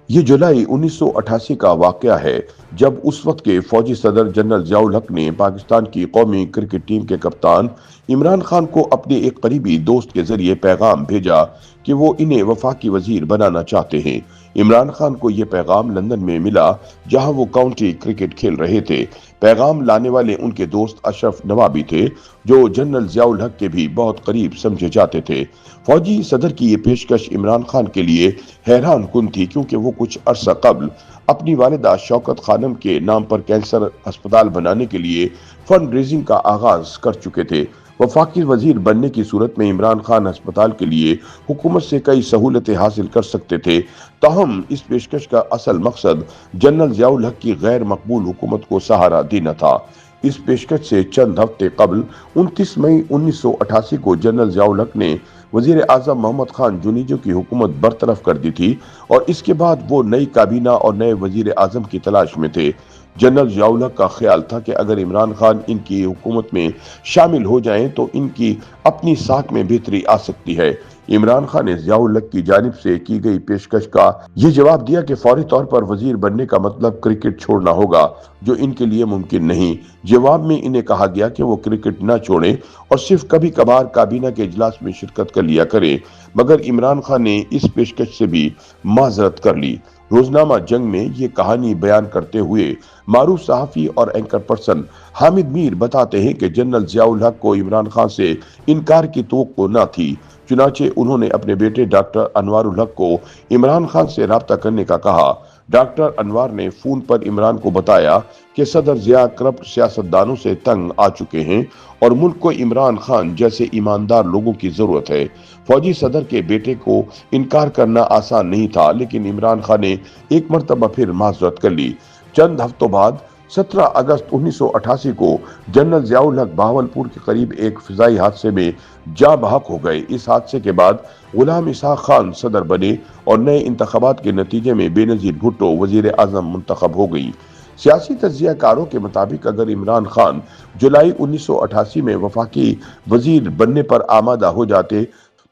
یہ جولائی 1988 کا واقعہ ہے جب اس وقت کے فوجی صدر جنرل ضیاء الحق نے پاکستان کی قومی کرکٹ ٹیم کے کپتان عمران خان کو اپنے ایک قریبی دوست کے ذریعے پیغام بھیجا کہ وہ انہیں وفاقی وزیر بنانا چاہتے ہیں۔ عمران خان کو یہ پیغام لندن میں ملا جہاں وہ کاؤنٹی کرکٹ کھیل رہے تھے۔ پیغام لانے والے ان کے دوست اشرف نوابی تھے جو جنرل ضیاء الحق کے بھی بہت قریب سمجھے جاتے تھے۔ فوجی صدر کی یہ پیشکش عمران خان کے لیے حیران کن تھی کیونکہ وہ کچھ عرصہ قبل اپنی والدہ شوکت خانم کے نام پر کینسر ہسپتال بنانے کے لیے فنڈ ریزنگ کا آغاز کر چکے تھے۔ وفاقی وزیر بننے کی صورت میں عمران خان ہسپتال کے لیے حکومت سے کئی سہولتیں حاصل کر سکتے تھے، تاہم اس پیشکش کا اصل مقصد جنرل ضیاء الحق کی غیر مقبول حکومت کو سہارا دینا تھا۔ اس پیشکش سے چند ہفتے قبل 29 مئی 1988 کو جنرل ضیاء الحق نے وزیر اعظم محمد خان جونیجو کی حکومت برطرف کر دی تھی اور اس کے بعد وہ نئی کابینہ اور نئے وزیر اعظم کی تلاش میں تھے۔ جنرل ضیاء الحق کا خیال تھا کہ اگر عمران خان ان کی حکومت میں شامل ہو جائیں تو ان کی اپنی ساکھ میں بہتری آ سکتی ہے۔ عمران خان نے ضیاء الحق کی جانب سے کی گئی پیشکش کا یہ جواب دیا کہ فوری طور پر وزیر بننے کا مطلب کرکٹ چھوڑنا ہوگا، جو ان کے لیے ممکن نہیں۔ جواب میں انہیں کہا گیا کہ وہ کرکٹ نہ چھوڑیں اور صرف کبھی کبھار کابینہ کے اجلاس میں شرکت کر لیا کریں، مگر عمران خان نے اس پیشکش سے بھی معذرت کر لی۔ روزنامہ جنگ میں یہ کہانی بیان کرتے ہوئے معروف صحافی اور اینکر پرسن حامد میر بتاتے ہیں کہ جنرل ضیاء الحق کو عمران خان سے انکار کی توقع نہ تھی، چنانچہ انہوں نے اپنے بیٹے ڈاکٹر انوار الحق کو عمران خان سے رابطہ کرنے کا کہا۔ ڈاکٹر انوار نے فون پر عمران کو بتایا کہ صدر ضیاء کرپٹ سیاستدانوں سے تنگ آ چکے ہیں اور ملک کو عمران خان جیسے ایماندار لوگوں کی ضرورت ہے۔ فوجی صدر کے بیٹے کو انکار کرنا آسان نہیں تھا، لیکن عمران خان نے ایک مرتبہ پھر معذرت کر لی۔ چند ہفتوں بعد 17 اگست 1988 کو جنرل ضیاء الحق بہاولپور کے قریب ایک فضائی حادثے میں جاں بحق ہو گئے۔ اس حادثے کے بعد غلام اسحاق خان صدر بنے اور نئے انتخابات کے نتیجے میں بینظیر بھٹو وزیر اعظم منتخب ہو گئی۔ سیاسی تجزیہ کاروں کے مطابق اگر عمران خان جولائی 1988 میں وفاقی وزیر بننے پر آمادہ ہو جاتے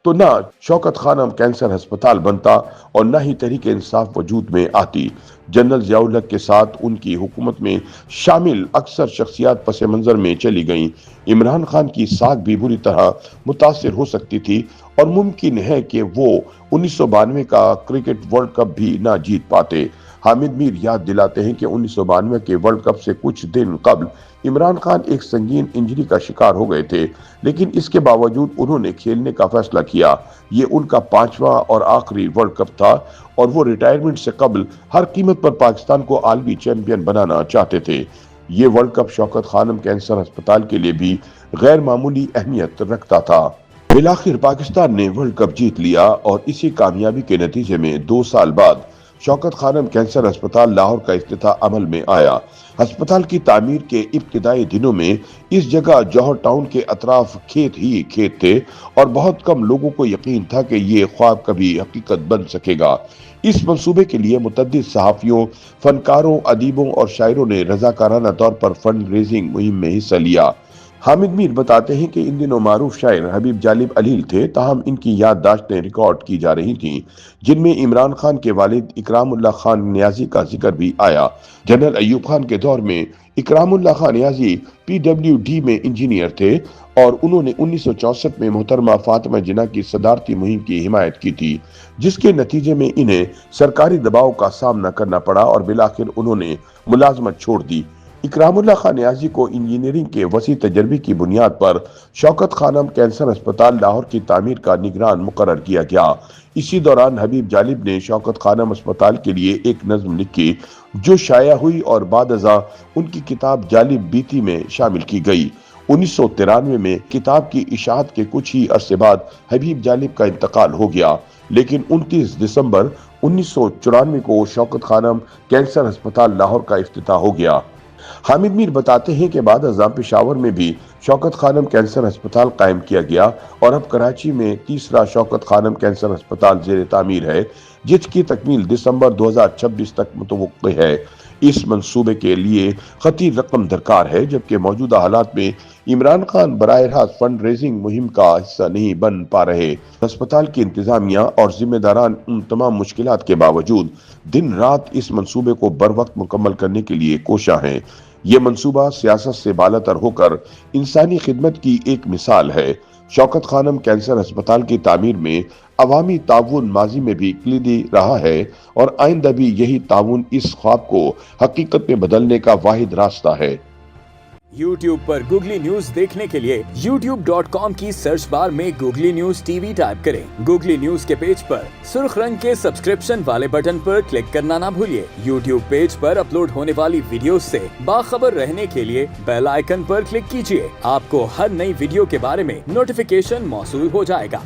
تو نہ شوکت خانم کینسر ہسپتال بنتا اور نہ ہی تحریک انصاف وجود میں آتی۔ جنرل ضیاء الحق کے ساتھ ان کی حکومت میں شامل اکثر شخصیات پس منظر میں چلی گئیں۔ عمران خان کی ساکھ بھی بری طرح متاثر ہو سکتی تھی اور ممکن ہے کہ وہ 1992 کا کرکٹ ورلڈ کپ بھی نہ جیت پاتے۔ حامد میر یاد دلاتے ہیں کہ 1992 کے ورلڈ کپ سے کچھ دن قبل عمران خان ایک سنگین انجری کا شکار ہو گئے تھے، لیکن اس کے باوجود انہوں نے کھیلنے کا فیصلہ کیا۔ یہ ان کا 5واں اور آخری ورلڈ کپ تھا اور وہ ریٹائرمنٹ سے قبل ہر قیمت پر پاکستان کو عالمی چیمپئن بنانا چاہتے تھے۔ یہ ورلڈ کپ شوکت خانم کینسر ہسپتال کے لیے بھی غیر معمولی اہمیت رکھتا تھا۔ بالآخر پاکستان نے ورلڈ کپ جیت لیا اور اسی کامیابی کے نتیجے میں 2 سال بعد شوکت خانم کینسر ہسپتال لاہور کا افتتاح عمل میں آیا۔ ہسپتال کی تعمیر کے ابتدائی دنوں میں اس جگہ جوہر ٹاؤن کے اطراف کھیت ہی کھیت تھے اور بہت کم لوگوں کو یقین تھا کہ یہ خواب کبھی حقیقت بن سکے گا۔ اس منصوبے کے لیے متعدد صحافیوں، فنکاروں، ادیبوں اور شاعروں نے رضاکارانہ طور پر فنڈ ریزنگ مہم میں حصہ لیا۔ حامد میر بتاتے ہیں کہ ان دنوں معروف شاعر حبیب جالب علیل تھے، تاہم ان کی یادداشتیں ریکارڈ کی جا رہی تھیں، جن میں عمران خان کے والد اکرام اللہ خان نیازی کا ذکر بھی آیا۔ جنرل ایوب خان کے دور میں اکرام اللہ خان نیازی PWD میں انجینئر تھے اور انہوں نے 1964 میں محترمہ فاطمہ جناح کی صدارتی مہم کی حمایت کی تھی، جس کے نتیجے میں انہیں سرکاری دباؤ کا سامنا کرنا پڑا اور بالآخر انہوں نے ملازمت چھوڑ دی۔ اکرام اللہ خان نیازی کو انجینئرنگ کے وسیع تجربے کی بنیاد پر شوکت خانم کینسر ہسپتال لاہور کی تعمیر کا نگران مقرر کیا گیا۔ اسی دوران حبیب جالب نے شوکت خانم ہسپتال کے لیے ایک نظم لکھی جو شائع ہوئی اور بعد ازاں ان کی کتاب جالب بیتی میں شامل کی گئی۔ 1993 میں کتاب کی اشاعت کے کچھ ہی عرصے بعد حبیب جالب کا انتقال ہو گیا، لیکن 29 دسمبر 1994 کو شوکت خانم کینسر ہسپتال لاہور کا افتتاح ہو گیا۔ حامد میر بتاتے ہیں کہ بعد ازاں پشاور میں بھی شوکت خانم کینسر ہسپتال قائم کیا گیا اور اب کراچی میں تیسرا شوکت خانم کینسر ہسپتال زیر تعمیر ہے، جس کی تکمیل دسمبر 2026 تک متوقع ہے۔ اس منصوبے کے لیے خطیر رقم درکار ہے، جبکہ موجودہ حالات میں عمران خان براہ راست فنڈ ریزنگ مہم کا حصہ نہیں بن پا رہے۔ ہسپتال کی انتظامیہ اور ذمہ داران ان تمام مشکلات کے باوجود دن رات اس منصوبے کو بر وقت مکمل کرنے کے لیے کوشاں ہیں۔ یہ منصوبہ سیاست سے بالاتر ہو کر انسانی خدمت کی ایک مثال ہے۔ شوکت خانم کینسر ہسپتال کی تعمیر میں عوامی تعاون ماضی میں بھی کلیدی رہا ہے اور آئندہ بھی یہی تعاون اس خواب کو حقیقت میں بدلنے کا واحد راستہ ہے۔ YouTube پر گوگلی نیوز دیکھنے کے لیے youtube.com کی سرچ بار میں googly news T V type کریں۔ گوگلی نیوز کے پیج پر سرخ رنگ کے سبسکرپشن والے بٹن پر کلک کرنا نہ بھولیے۔ YouTube پیج پر اپلوڈ ہونے والی ویڈیوز سے باخبر رہنے کے لیے بیل آئیکن پر کلک کیجیے۔ آپ کو ہر نئی ویڈیو کے بارے میں نوٹیفیکیشن موصول ہو جائے گا۔